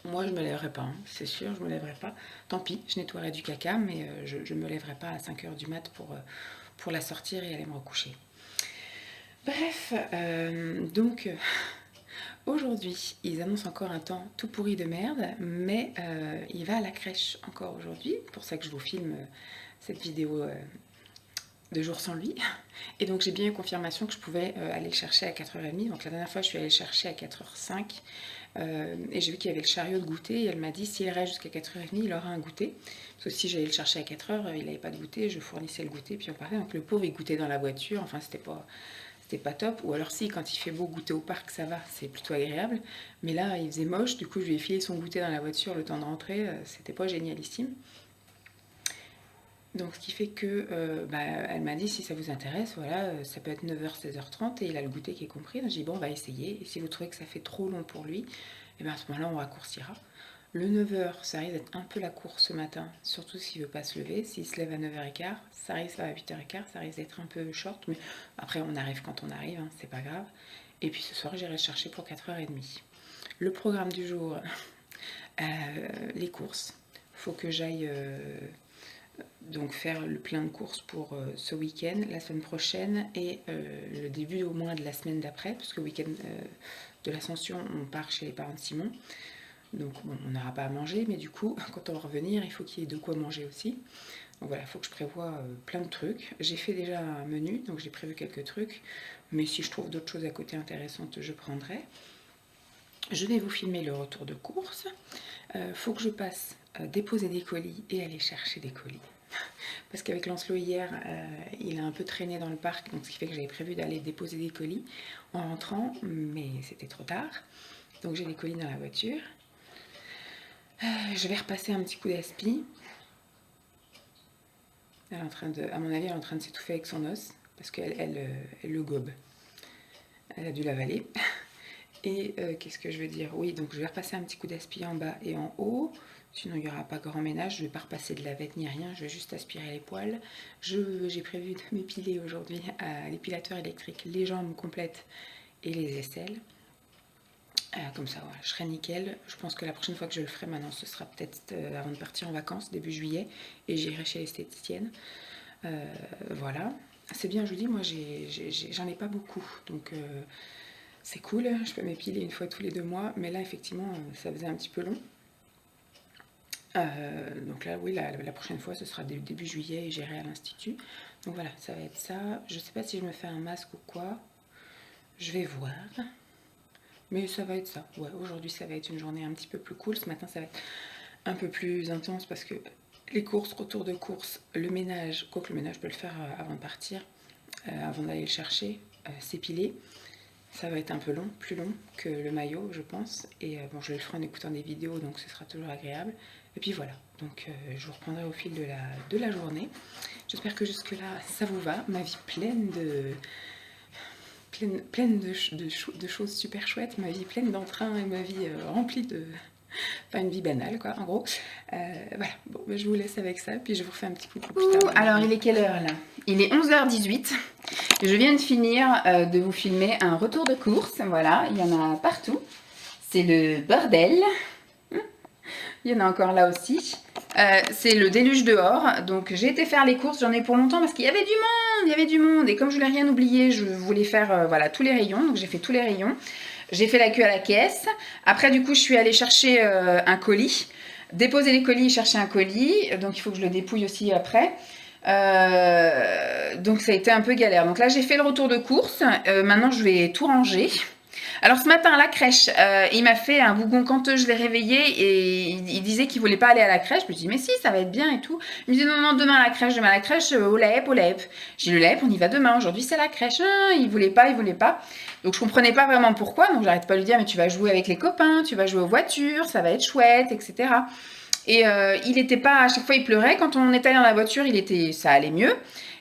Speaker 2: Moi, je me lèverai pas, hein, c'est sûr, je me lèverai pas. Tant pis, je nettoierai du caca, mais je me lèverai pas à 5 h du mat pour la sortir et aller me recoucher. Bref, donc aujourd'hui, ils annoncent encore un temps tout pourri de merde, mais il va à la crèche encore aujourd'hui, pour ça que je vous filme cette vidéo de jour sans lui. Et donc j'ai bien eu confirmation que je pouvais aller le chercher à 4h30. Donc la dernière fois, je suis allée le chercher à 4h05 et j'ai vu qu'il y avait le chariot de goûter et elle m'a dit s'il reste jusqu'à 4h30, il aura un goûter. Parce que si j'allais le chercher à 4h, il n'avait pas de goûter, je fournissais le goûter puis on partait. Donc le pauvre, il goûtait dans la voiture, enfin c'était pas top. Ou alors si, quand il fait beau goûter au parc, ça va, c'est plutôt agréable. Mais là, il faisait moche, du coup je lui ai filé son goûter dans la voiture le temps de rentrer, c'était pas génialissime. Donc ce qui fait que, elle m'a dit si ça vous intéresse, voilà, ça peut être 9h, 16h30 et il a le goûter qui est compris. Donc j'ai dit bon, on va essayer. Et si vous trouvez que ça fait trop long pour lui, et bien à ce moment-là, on raccourcira. Le 9h, ça risque d'être un peu la course ce matin, surtout s'il ne veut pas se lever. S'il se lève à 9h15, ça risque à 8h15, ça risque d'être un peu short. Mais après, on arrive quand on arrive, hein, c'est pas grave. Et puis ce soir, j'irai le chercher pour 4h30. Le programme du jour, les courses. Il faut que j'aille donc faire le plein de courses pour ce week-end, la semaine prochaine et le début au moins de la semaine d'après, parce que le week-end de l'Ascension, on part chez les parents de Simon. Donc bon, on n'aura pas à manger, mais du coup, quand on va revenir, il faut qu'il y ait de quoi manger aussi. Donc voilà, il faut que je prévoie plein de trucs. J'ai fait déjà un menu, donc j'ai prévu quelques trucs. Mais si je trouve d'autres choses à côté intéressantes, je prendrai. Je vais vous filmer le retour de course. Faut que je passe déposer des colis et aller chercher des colis. Parce qu'avec Lancelot hier, il a un peu traîné dans le parc, donc ce qui fait que j'avais prévu d'aller déposer des colis en rentrant, mais c'était trop tard. Donc j'ai les colis dans la voiture. Je vais repasser un petit coup d'aspi. Elle est en train de, à mon avis, elle est en train de s'étouffer avec son os, parce qu'elle le gobe. Elle a dû l'avaler. Et qu'est-ce que je veux dire? Oui, donc je vais repasser un petit coup d'aspi en bas et en haut. Sinon, il n'y aura pas grand ménage. Je ne vais pas repasser de lavette ni rien. Je vais juste aspirer les poils. J'ai prévu de m'épiler aujourd'hui à l'épilateur électrique les jambes complètes et les aisselles. Comme ça, ouais, je serai nickel. Je pense que la prochaine fois que je le ferai maintenant, ce sera peut-être avant de partir en vacances, début juillet. Et j'irai chez l'esthéticienne. Voilà. C'est bien, je vous dis, moi, j'en ai pas beaucoup. Donc... c'est cool, je peux m'épiler une fois tous les 2 mois, mais là, effectivement, ça faisait un petit peu long. Donc là, oui, la prochaine fois, ce sera début juillet et j'irai à l'institut. Donc voilà, ça va être ça. Je sais pas si je me fais un masque ou quoi. Je vais voir. Mais ça va être ça. Ouais, aujourd'hui, ça va être une journée un petit peu plus cool. Ce matin, ça va être un peu plus intense parce que les courses, retour de course, le ménage, quoique le ménage, je peux le faire avant de partir, avant d'aller le chercher, s'épiler. Ça va être un peu long, plus long que le maillot, je pense. Et bon, je le ferai en écoutant des vidéos, donc ce sera toujours agréable. Et puis voilà, donc je vous reprendrai au fil de la journée. J'espère que jusque-là, ça vous va. Ma vie pleine de choses super chouettes, ma vie pleine d'entrain et ma vie remplie de... Enfin, une vie banale, quoi, en gros. Voilà, bon, ben, je vous laisse avec ça, puis je vous refais un petit coucou plus tard. Alors, il est quelle heure, là? Il est 11h18. Je viens de finir de vous filmer un retour de course. Voilà, il y en a partout. C'est le bordel. Il y en a encore là aussi. C'est le déluge dehors. Donc, j'ai été faire les courses. J'en ai pour longtemps parce qu'il y avait du monde. Il y avait du monde. Et comme je voulais rien oublier, je voulais faire voilà, tous les rayons. Donc, j'ai fait tous les rayons. J'ai fait la queue à la caisse. Après, du coup, je suis allée chercher un colis. Déposer les colis et chercher un colis. Donc, il faut que je le dépouille aussi après. Donc, ça a été un peu galère. Donc là, j'ai fait le retour de course. Maintenant, je vais tout ranger. Alors, ce matin, à la crèche, il m'a fait un bougon quand je l'ai réveillé et il disait qu'il voulait pas aller à la crèche. Je me dis, mais si, ça va être bien et tout. Il me dit, non, non, demain à la crèche, au LEP, au LEP. J'ai dit, le LEP, on y va demain. Aujourd'hui, c'est la crèche. Ah, il voulait pas. Donc, je comprenais pas vraiment pourquoi. Donc, j'arrête pas de lui dire, mais tu vas jouer avec les copains, tu vas jouer aux voitures, ça va être chouette, etc. Et il était pas, à chaque fois, il pleurait. Quand on est allé dans la voiture, ça allait mieux.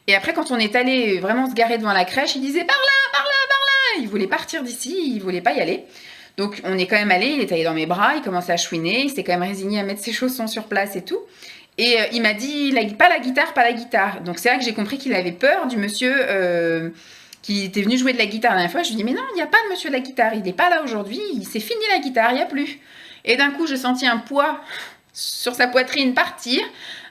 Speaker 1: Et après, quand on est allé vraiment se garer devant la crèche, il disait par là, par là, par là. Il voulait partir d'ici, il voulait pas y aller. Donc on est quand même allé, il est allé dans mes bras, il commençait à chouiner, il s'est quand même résigné à mettre ses chaussons sur place et tout. Et il m'a dit, pas la guitare, pas la guitare. Donc c'est là que j'ai compris qu'il avait peur du monsieur qui était venu jouer de la guitare la dernière fois. Je lui ai dit, mais non, il n'y a pas de monsieur de la guitare, il n'est pas là aujourd'hui, c'est fini la guitare, il n'y a plus. Et d'un coup, j'ai senti un poids sur sa poitrine partir,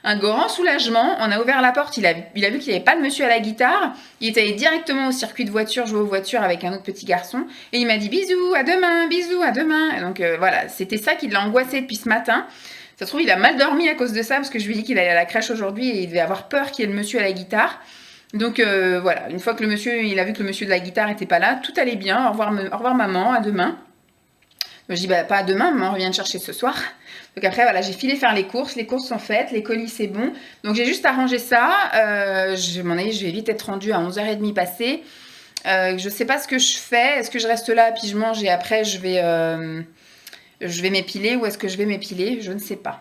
Speaker 1: un grand soulagement. On a ouvert la porte, il a vu qu'il n'y avait pas de monsieur à la guitare. Il est allé directement au circuit de voiture, jouer aux voitures avec un autre petit garçon. Et il m'a dit bisous, à demain, bisous, à demain. Et donc voilà, c'était ça qui l'a angoissé depuis ce matin. Ça se trouve, il a mal dormi à cause de ça, parce que je lui ai dit qu'il allait à la crèche aujourd'hui et il devait avoir peur qu'il y ait le monsieur à la guitare. Donc voilà, une fois que le monsieur, il a vu que le monsieur de la guitare n'était pas là, tout allait bien. Au revoir maman, à demain. Donc, je dis bah pas à demain, maman revient te chercher ce soir. Donc après voilà, j'ai filé faire les courses sont faites, les colis c'est bon. Donc j'ai juste arrangé ça. Je vais vite être rendue à 11h30 passées. Je sais pas ce que je fais. Est-ce que je reste là puis je mange et après je vais m'épiler ou est-ce que je vais m'épiler? Je ne sais pas.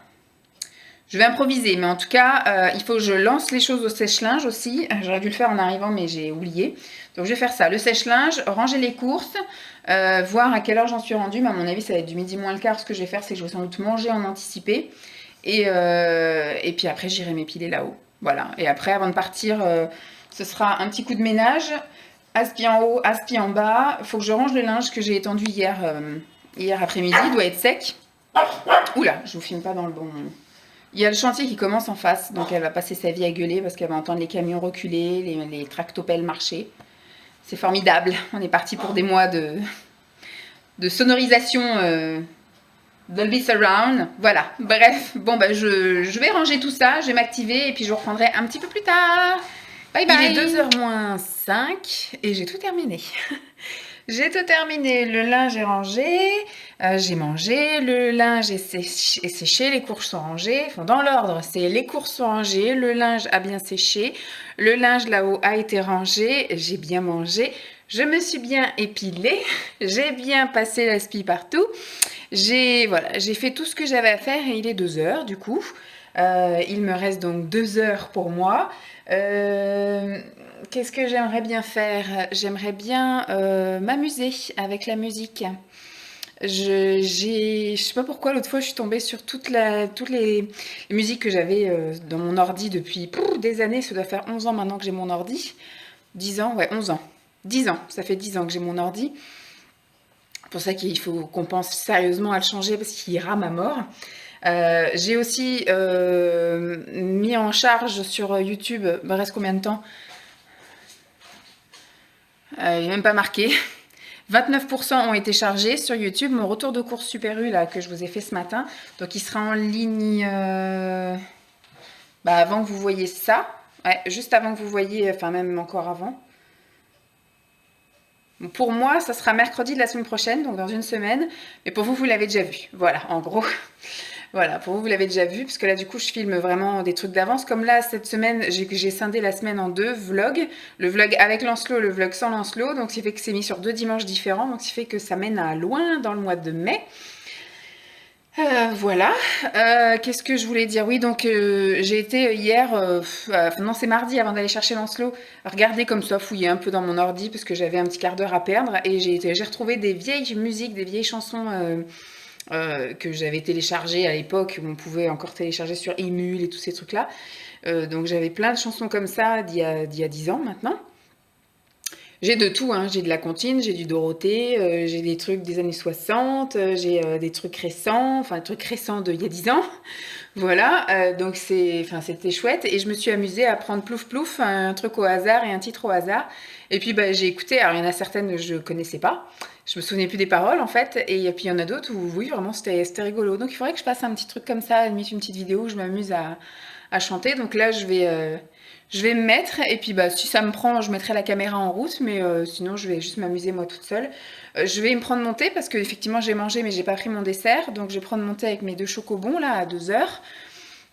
Speaker 1: Je vais improviser, mais en tout cas, il faut que je lance les choses au sèche-linge aussi. J'aurais dû le faire en arrivant, mais j'ai oublié. Donc je vais faire ça, le sèche-linge, ranger les courses, voir à quelle heure j'en suis rendue. Mais à mon avis, ça va être du midi moins le quart. Ce que je vais faire, c'est que je vais sans doute manger en anticipé. Et puis après, j'irai m'épiler là-haut. Voilà. Et après, avant de partir, ce sera un petit coup de ménage. Aspi en haut, aspi en bas. Il faut que je range le linge que j'ai étendu hier après-midi. Il doit être sec. Oula, je vous filme pas dans le bon... Il y a le chantier qui commence en face, donc elle va passer sa vie à gueuler parce qu'elle va entendre les camions reculer, les tractopelles marcher. C'est formidable. On est parti pour des mois de sonorisation Dolby Surround. Voilà. Bref, bon bah je vais ranger tout ça, je vais m'activer et puis je vous reprendrai un petit peu plus tard. Bye bye. Il est 2h moins 5 et j'ai tout terminé. J'ai tout terminé, le linge est rangé, j'ai mangé, le linge est séché, les courses sont rangées, enfin, dans l'ordre, c'est les courses sont rangées, le linge a bien séché, le linge là-haut a été rangé, j'ai bien mangé, je me suis bien épilée, j'ai bien passé l'aspi partout, j'ai fait tout ce que j'avais à faire et il est 2h du coup. Il me reste donc 2 heures pour moi. Qu'est-ce que j'aimerais bien faire? J'aimerais bien m'amuser avec la musique. Je sais pas pourquoi l'autre fois je suis tombée sur toutes les musiques que j'avais dans mon ordi depuis des années. Ça doit faire 11 ans maintenant que j'ai mon ordi. 10 ans, ouais, 11 ans. 10 ans, ça fait 10 ans que j'ai mon ordi. C'est pour ça qu'il faut qu'on pense sérieusement à le changer parce qu'il rame à mort. J'ai aussi mis en charge sur YouTube, il me reste combien de temps? Il n'est même pas marqué. 29% ont été chargés sur YouTube. Mon retour de course Super U là, que je vous ai fait ce matin. Donc il sera en ligne avant que vous voyez ça. Ouais, juste avant que vous voyez, enfin même encore avant. Pour moi, ça sera mercredi de la semaine prochaine, donc dans une semaine. Mais pour vous, vous l'avez déjà vu. Voilà, en gros. Voilà, pour vous, vous l'avez déjà vu, parce que là, du coup, je filme vraiment des trucs d'avance. Comme là, cette semaine, j'ai scindé la semaine en 2 vlogs. Le vlog avec Lancelot, le vlog sans Lancelot. Donc, ce qui fait que c'est mis sur 2 dimanches différents. Donc, ce qui fait que ça mène à loin dans le mois de mai. Voilà. Qu'est-ce que je voulais dire? Oui, donc j'ai été hier, non c'est mardi avant d'aller chercher Lancelot, regarder comme ça, fouiller un peu dans mon ordi parce que j'avais un petit quart d'heure à perdre et j'ai retrouvé des vieilles musiques, des vieilles chansons que j'avais téléchargées à l'époque où on pouvait encore télécharger sur Emule et tous ces trucs-là. Donc j'avais plein de chansons comme ça d'il y a 10 ans maintenant. J'ai de tout, hein. J'ai de la comptine, j'ai du Dorothée, j'ai des trucs des années 60, j'ai des trucs récents, enfin des trucs récents d'il y a 10 ans. Voilà, donc c'était chouette et je me suis amusée à prendre plouf plouf, un truc au hasard et un titre au hasard. Et puis j'ai écouté, alors il y en a certaines que je connaissais pas, je me souvenais plus des paroles en fait, et puis il y en a d'autres où oui vraiment c'était rigolo. Donc il faudrait que je fasse un petit truc comme ça, limite une petite vidéo où je m'amuse à chanter. Donc là je vais me mettre et puis si ça me prend, je mettrai la caméra en route, mais sinon je vais juste m'amuser moi toute seule. Je vais me prendre mon thé parce que effectivement j'ai mangé mais j'ai pas pris mon dessert, donc je vais prendre mon thé avec mes 2 chocobons là à 2 heures.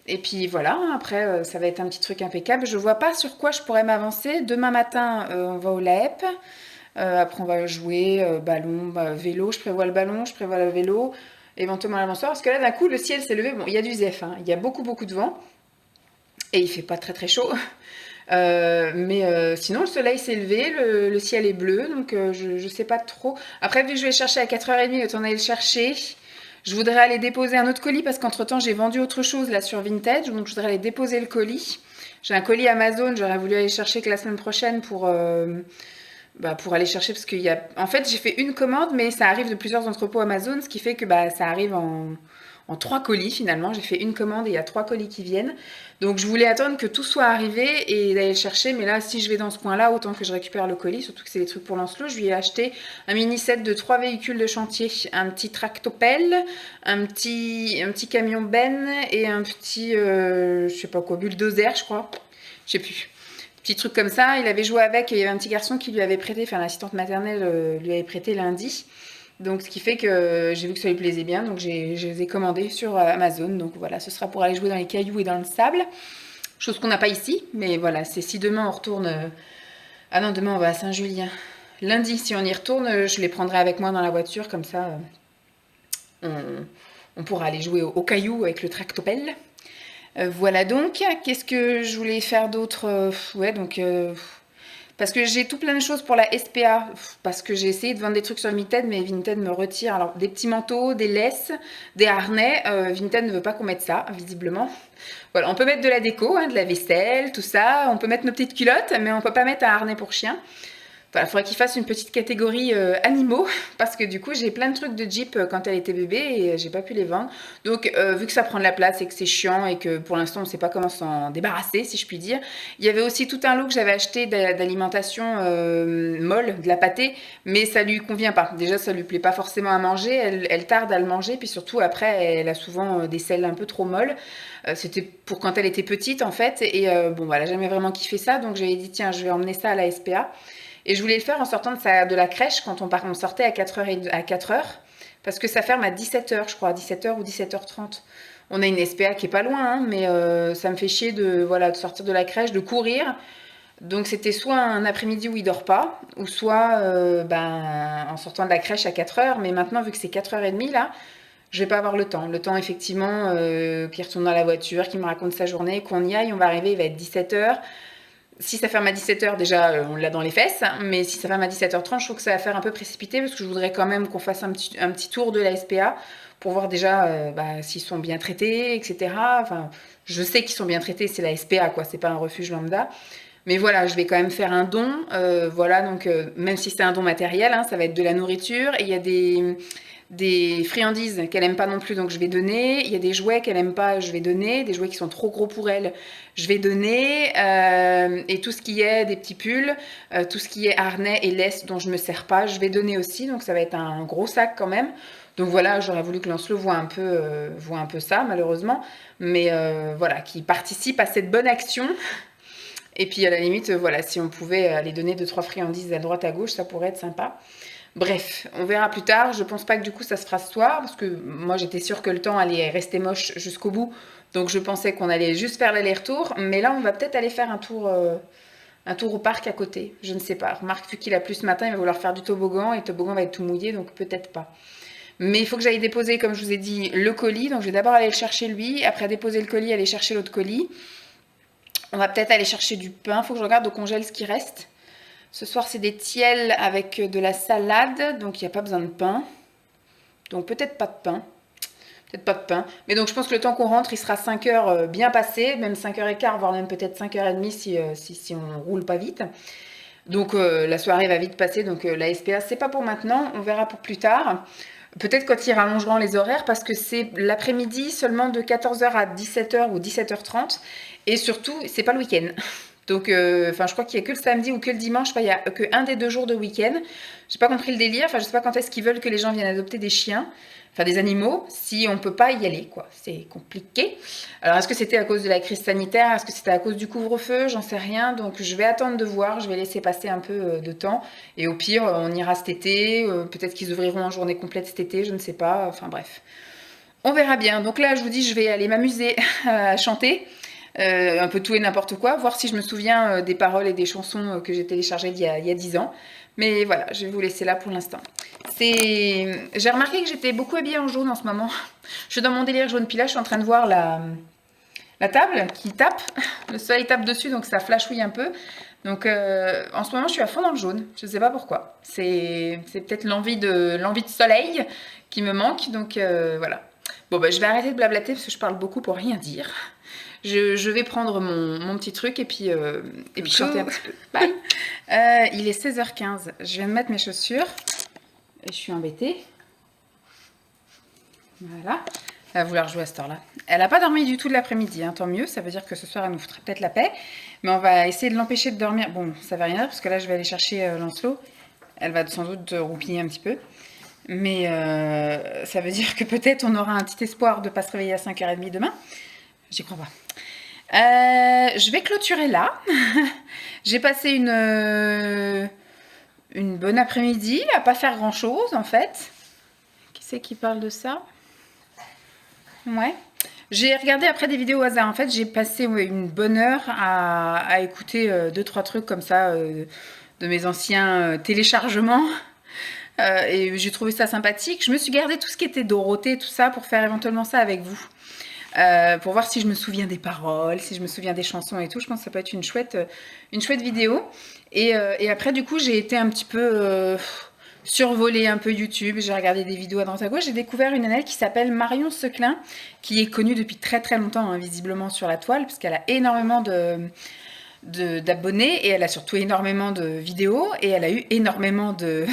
Speaker 1: Et puis voilà, après ça va être un petit truc impeccable. Je vois pas sur quoi je pourrais m'avancer. Demain matin on va au LAEP, après on va jouer ballon, vélo, je prévois le ballon, je prévois le vélo, éventuellement l'avanceur, parce que là d'un coup le ciel s'est levé, bon il y a du zef, hein. Il y a beaucoup de vent. Et il fait pas très chaud.
Speaker 2: Sinon, le soleil s'est levé, le ciel est bleu, donc je sais pas trop. Après, vu que je vais chercher à 4h30, le temps d'aller le chercher, je voudrais aller déposer un autre colis parce qu'entre-temps, j'ai vendu autre chose là sur Vinted, donc je voudrais aller déposer le colis. J'ai un colis Amazon, j'aurais voulu aller chercher que la semaine prochaine pour aller chercher parce qu'il y a... En fait, j'ai fait une commande, mais ça arrive de plusieurs entrepôts Amazon, ce qui fait que ça arrive en 3 colis finalement. J'ai fait une commande et il y a 3 colis qui viennent. Donc je voulais attendre que tout soit arrivé et d'aller le chercher. Mais là, si je vais dans ce coin-là, autant que je récupère le colis, surtout que c'est des trucs pour Lancelot. Je lui ai acheté un mini set de 3 véhicules de chantier, un petit tractopelle, un petit camion Ben et un petit, je sais pas quoi, bulldozer, je crois. Je sais plus. Petit truc comme ça, il avait joué avec, il y avait un petit garçon qui lui avait prêté, enfin l'assistante maternelle lui avait prêté lundi. Donc ce qui fait que j'ai vu que ça lui plaisait bien, donc je les ai commandés sur Amazon. Donc voilà, ce sera pour aller jouer dans les cailloux et dans le sable. Chose qu'on n'a pas ici, mais voilà, c'est si demain on retourne... Ah non, demain on va à Saint-Julien. Lundi, si on y retourne, je les prendrai avec moi dans la voiture, comme ça on pourra aller jouer aux cailloux avec le tractopelle. Voilà donc, qu'est-ce que je voulais faire d'autre? Ouais, donc... parce que j'ai tout plein de choses pour la SPA, parce que j'ai essayé de vendre des trucs sur Vinted, mais Vinted me retire. Alors, des petits manteaux, des laisses, des harnais, Vinted ne veut pas qu'on mette ça, visiblement. Voilà, on peut mettre de la déco, hein, de la vaisselle, tout ça, on peut mettre nos petites culottes, mais on peut pas mettre un harnais pour chien. Voilà, faudrait qu'il fasse une petite catégorie animaux, parce que du coup j'ai plein de trucs de Jeep quand elle était bébé et j'ai pas pu les vendre. Donc vu que ça prend de la place et que c'est chiant et que pour l'instant on sait pas comment s'en débarrasser si je puis dire, il y avait aussi tout un lot que j'avais acheté d'alimentation molle, de la pâtée, mais ça lui convient pas. Déjà ça lui plaît pas forcément à manger, elle tarde à le manger, puis surtout après elle a souvent des selles un peu trop molles. C'était pour quand elle était petite en fait, et bon voilà, j'ai jamais vraiment kiffé ça, donc j'avais dit tiens je vais emmener ça à la SPA. Et je voulais le faire en sortant de la crèche quand on sortait à 4h, parce que ça ferme à 17h, je crois, à 17h ou 17h30. On a une SPA qui est pas loin, hein, mais ça me fait chier de sortir de la crèche, de courir. Donc c'était soit un après-midi où il dort pas, ou soit en sortant de la crèche à 4h. Mais maintenant, vu que c'est 4h30 là, je vais pas avoir le temps. Le temps effectivement qu'il retourne dans la voiture, qu'il me raconte sa journée, qu'on y aille, on va arriver, il va être 17h. Si ça ferme à 17h, déjà, on l'a dans les fesses. Mais si ça ferme à 17h30, je trouve que ça va faire un peu précipité parce que je voudrais quand même qu'on fasse un petit tour de la SPA pour voir déjà s'ils sont bien traités, etc. Enfin, je sais qu'ils sont bien traités, c'est la SPA, quoi. C'est pas un refuge lambda. Mais voilà, je vais quand même faire un don. Voilà, donc même si c'est un don matériel, hein, ça va être de la nourriture. Et il y a des friandises qu'elle aime pas non plus, donc je vais donner. Il y a des jouets qu'elle aime pas, je vais donner. Des jouets qui sont trop gros pour elle, je vais donner. Et tout ce qui est des petits pulls, tout ce qui est harnais et laisse dont je me sers pas, je vais donner aussi. Donc ça va être un gros sac quand même. Donc voilà, j'aurais voulu que Lancelot voit un peu ça, malheureusement. Mais voilà, qu'il participe à cette bonne action. Et puis à la limite, voilà, si on pouvait aller donner 2-3 friandises à droite à gauche, ça pourrait être sympa. Bref, on verra plus tard. Je pense pas que du coup ça se fera ce soir, parce que moi j'étais sûre que le temps allait rester moche jusqu'au bout. Donc je pensais qu'on allait juste faire l'aller-retour. Mais là, on va peut-être aller faire un tour au parc à côté. Je ne sais pas. Remarque, vu qu'il a plu ce matin, il va vouloir faire du toboggan. Et le toboggan va être tout mouillé, donc peut-être pas. Mais il faut que j'aille déposer, comme je vous ai dit, le colis. Donc je vais d'abord aller le chercher lui. Après déposer le colis, aller chercher l'autre colis. On va peut-être aller chercher du pain. Il faut que je regarde au congèle ce qui reste. Ce soir, c'est des tiels avec de la salade. Donc, il n'y a pas besoin de pain. Donc, peut-être pas de pain. Peut-être pas de pain. Mais donc, je pense que le temps qu'on rentre, il sera 5h bien passé. Même 5h15, voire même peut-être 5h30 si on roule pas vite. Donc, la soirée va vite passer. Donc, la SPA, c'est pas pour maintenant. On verra pour plus tard. Peut-être quand ils rallongeront les horaires parce que c'est l'après-midi seulement de 14h à 17h ou 17h30. Et surtout, c'est pas le week-end. Donc, je crois qu'il n'y a que le samedi ou que le dimanche. Il n'y a qu'un des 2 jours de week-end. J'ai pas compris le délire. Je sais pas quand est-ce qu'ils veulent que les gens viennent adopter des chiens. Enfin, des animaux, si on peut pas y aller, quoi. C'est compliqué. Alors, est-ce que c'était à cause de la crise sanitaire? Est-ce que c'était à cause du couvre-feu? J'en sais rien. Donc, je vais attendre de voir. Je vais laisser passer un peu de temps. Et au pire, on ira cet été. Peut-être qu'ils ouvriront en journée complète cet été. Je ne sais pas. Enfin, bref. On verra bien. Donc là, je vous dis, je vais aller m'amuser à chanter. Un peu tout et n'importe quoi, voir si je me souviens des paroles et des chansons que j'ai téléchargées il y a 10 ans. Mais voilà, je vais vous laisser là pour l'instant. J'ai remarqué que j'étais beaucoup habillée en jaune en ce moment. Je suis dans mon délire jaune, puis là je suis en train de voir
Speaker 1: la table qui tape. Le soleil tape dessus, donc ça flashouille un peu. Donc en ce moment, je suis à fond dans le jaune. Je ne sais pas pourquoi. C'est peut-être l'envie de soleil qui me manque. Donc voilà. Bon, bah, je vais arrêter de blablater parce que je parle beaucoup pour rien dire. Je vais prendre mon petit truc et puis chanter un petit peu. Bye. Il est 16h15. Je viens de mettre mes chaussures et je suis embêtée. Voilà. Elle va vouloir jouer à cette heure-là. Elle n'a pas dormi du tout de l'après-midi, hein, tant mieux. Ça veut dire que ce soir, elle nous foutrait peut-être la paix. Mais on va essayer de l'empêcher de dormir. Bon, ça va rien dire parce que là, je vais aller chercher Lancelot. Elle va sans doute roupiller un petit peu. Mais ça veut dire que peut-être on aura un petit espoir de ne pas se réveiller à 5h30 demain. J'y crois pas. Je vais clôturer là. J'ai passé une bonne après-midi à pas faire grand-chose en fait. Qui c'est qui parle de ça? Ouais. J'ai regardé après des vidéos au hasard. En fait, j'ai passé une bonne heure à écouter 2-3 trucs comme ça de mes anciens téléchargements. Et j'ai trouvé ça sympathique. Je me suis gardé tout ce qui était Dorothée, tout ça, pour faire éventuellement ça avec vous. Pour voir si je me souviens des paroles, si je me souviens des chansons et tout. Je pense que ça peut être une chouette vidéo. Et après, du coup, j'ai été un petit peu survoler un peu YouTube. J'ai regardé des vidéos à droite à gauche. J'ai découvert une nana qui s'appelle Marion Seclin, qui est connue depuis très très longtemps, hein, visiblement sur la toile, parce qu'elle a énormément d'abonnés et elle a surtout énormément de vidéos et elle a eu énormément de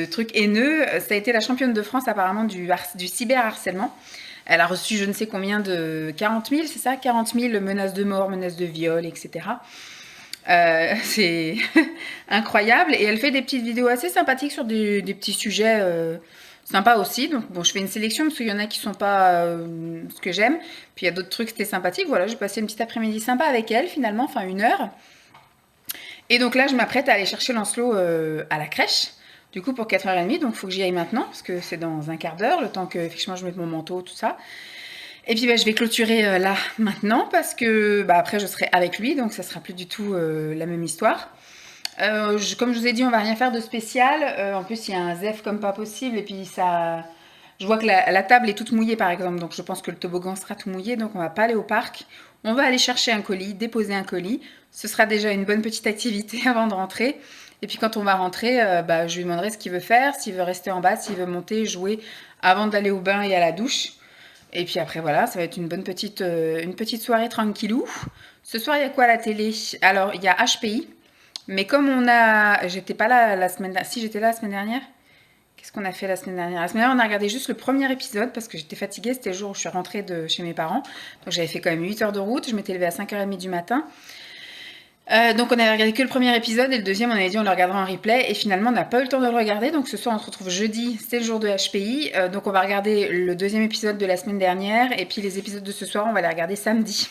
Speaker 1: trucs haineux. Ça a été la championne de France apparemment du cyberharcèlement. Elle a reçu je ne sais combien de 40 000, c'est ça, 40 000 menaces de mort, menaces de viol, etc. C'est incroyable et elle fait des petites vidéos assez sympathiques sur des petits sujets sympas aussi. Donc bon, je fais une sélection parce qu'il y en a qui sont pas ce que j'aime. Puis il y a d'autres trucs, c'était sympathique. Voilà, j'ai passé une petite après-midi sympa avec elle finalement, enfin 1 heure. Et donc là, je m'apprête à aller chercher Lancelot à la crèche. Du coup, pour 4h30, donc il faut que j'y aille maintenant, parce que c'est dans un quart d'heure, le temps que effectivement je mette mon manteau, tout ça. Et puis je vais clôturer là, maintenant, parce que après je serai avec lui, donc ça sera plus du tout la même histoire. Comme je vous ai dit, on va rien faire de spécial. En plus, il y a un zef comme pas possible, et puis ça... Je vois que la table est toute mouillée, par exemple, donc je pense que le toboggan sera tout mouillé, donc on va pas aller au parc. On va aller chercher un colis, déposer un colis. Ce sera déjà une bonne petite activité avant de rentrer. Et puis quand on va rentrer, je lui demanderai ce qu'il veut faire, s'il veut rester en bas, s'il veut monter, jouer avant d'aller au bain et à la douche. Et puis après, voilà, ça va être une petite soirée tranquillou. Ce soir, il y a quoi à la télé? Alors, il y a HPI. Mais comme j'étais pas là la semaine dernière. Si, j'étais là la semaine dernière. Qu'est-ce qu'on a fait la semaine dernière? La semaine dernière, on a regardé juste le premier épisode parce que j'étais fatiguée. C'était le jour où je suis rentrée de chez mes parents. Donc j'avais fait quand même 8 heures de route. Je m'étais levée à 5h30 du matin. Donc on avait regardé que le premier épisode et le deuxième on avait dit on le regardera en replay et finalement on n'a pas eu le temps de le regarder, donc ce soir on se retrouve jeudi, c'est le jour de HPI, donc on va regarder le deuxième épisode de la semaine dernière et puis les épisodes de ce soir on va les regarder samedi.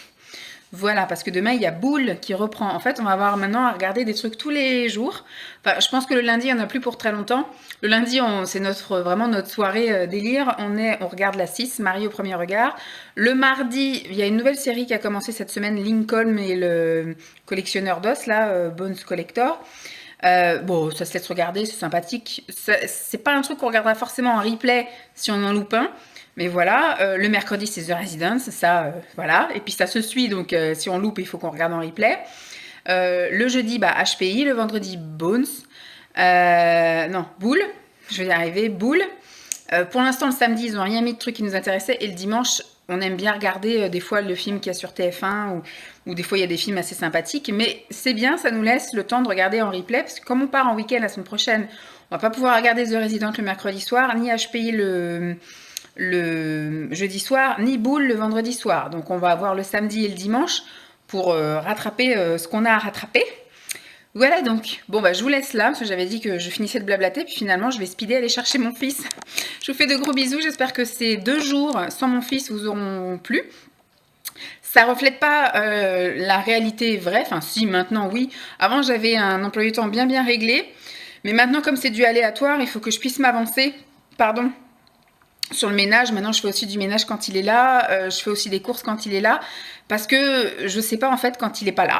Speaker 1: Voilà, parce que demain, il y a Boule qui reprend. En fait, on va avoir maintenant à regarder des trucs tous les jours. Enfin, je pense que le lundi, il n'y en a plus pour très longtemps. Le lundi, c'est vraiment notre soirée délire. On regarde la 6, Marie au premier regard. Le mardi, il y a une nouvelle série qui a commencé cette semaine, Lincoln et le collectionneur d'os, là, Bones Collector. Bon, ça se laisse regarder, c'est sympathique. C'est pas un truc qu'on regardera forcément en replay si on en loupe un. Mais voilà, le mercredi c'est The Residence, ça, voilà. Et puis ça se suit, donc si on loupe, il faut qu'on regarde en replay. Le jeudi, HPI. Le vendredi, Bones. Non, Boule. Je vais y arriver, Boule. Pour l'instant, le samedi, ils n'ont rien mis de trucs qui nous intéressaient. Et le dimanche, on aime bien regarder des fois le film qu'il y a sur TF1 ou des fois il y a des films assez sympathiques. Mais c'est bien, ça nous laisse le temps de regarder en replay. Parce que comme on part en week-end la semaine prochaine, on va pas pouvoir regarder The Resident le mercredi soir, ni HPI le jeudi soir, ni Boule le vendredi soir. Donc on va avoir le samedi et le dimanche pour rattraper ce qu'on a à rattraper. Voilà donc, bon je vous laisse là, parce que j'avais dit que je finissais de blablater, puis finalement je vais speeder aller chercher mon fils. Je vous fais de gros bisous, j'espère que ces 2 jours sans mon fils vous auront plu. Ça reflète pas la réalité vraie, enfin si maintenant oui. Avant j'avais un emploi du temps bien réglé, mais maintenant comme c'est du aléatoire, il faut que je puisse m'avancer, sur le ménage. Maintenant je fais aussi du ménage quand il est là, je fais aussi des courses quand il est là, parce que je sais pas en fait quand il est pas là.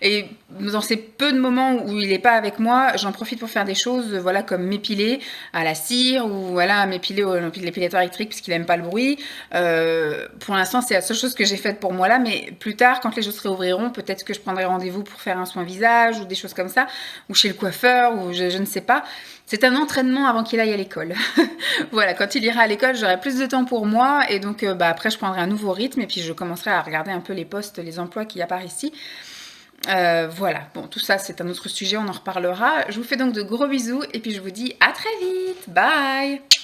Speaker 1: Et dans ces peu de moments où il est pas avec moi, j'en profite pour faire des choses, voilà, comme m'épiler à la cire ou voilà, m'épiler au l'épilateur électrique puisqu'il aime pas le bruit. Pour l'instant, c'est la seule chose que j'ai faite pour moi là, mais plus tard, quand les choses se réouvriront, peut-être que je prendrai rendez-vous pour faire un soin visage ou des choses comme ça, ou chez le coiffeur, ou je ne sais pas. C'est un entraînement avant qu'il aille à l'école. Voilà, quand il ira à l'école, j'aurai plus de temps pour moi et donc après je prendrai un nouveau rythme et puis je commencerai à regarder un peu les postes, les emplois qu'il y a par ici. Voilà, bon, tout ça c'est un autre sujet, on en reparlera. Je vous fais donc de gros bisous et puis je vous dis à très vite. Bye!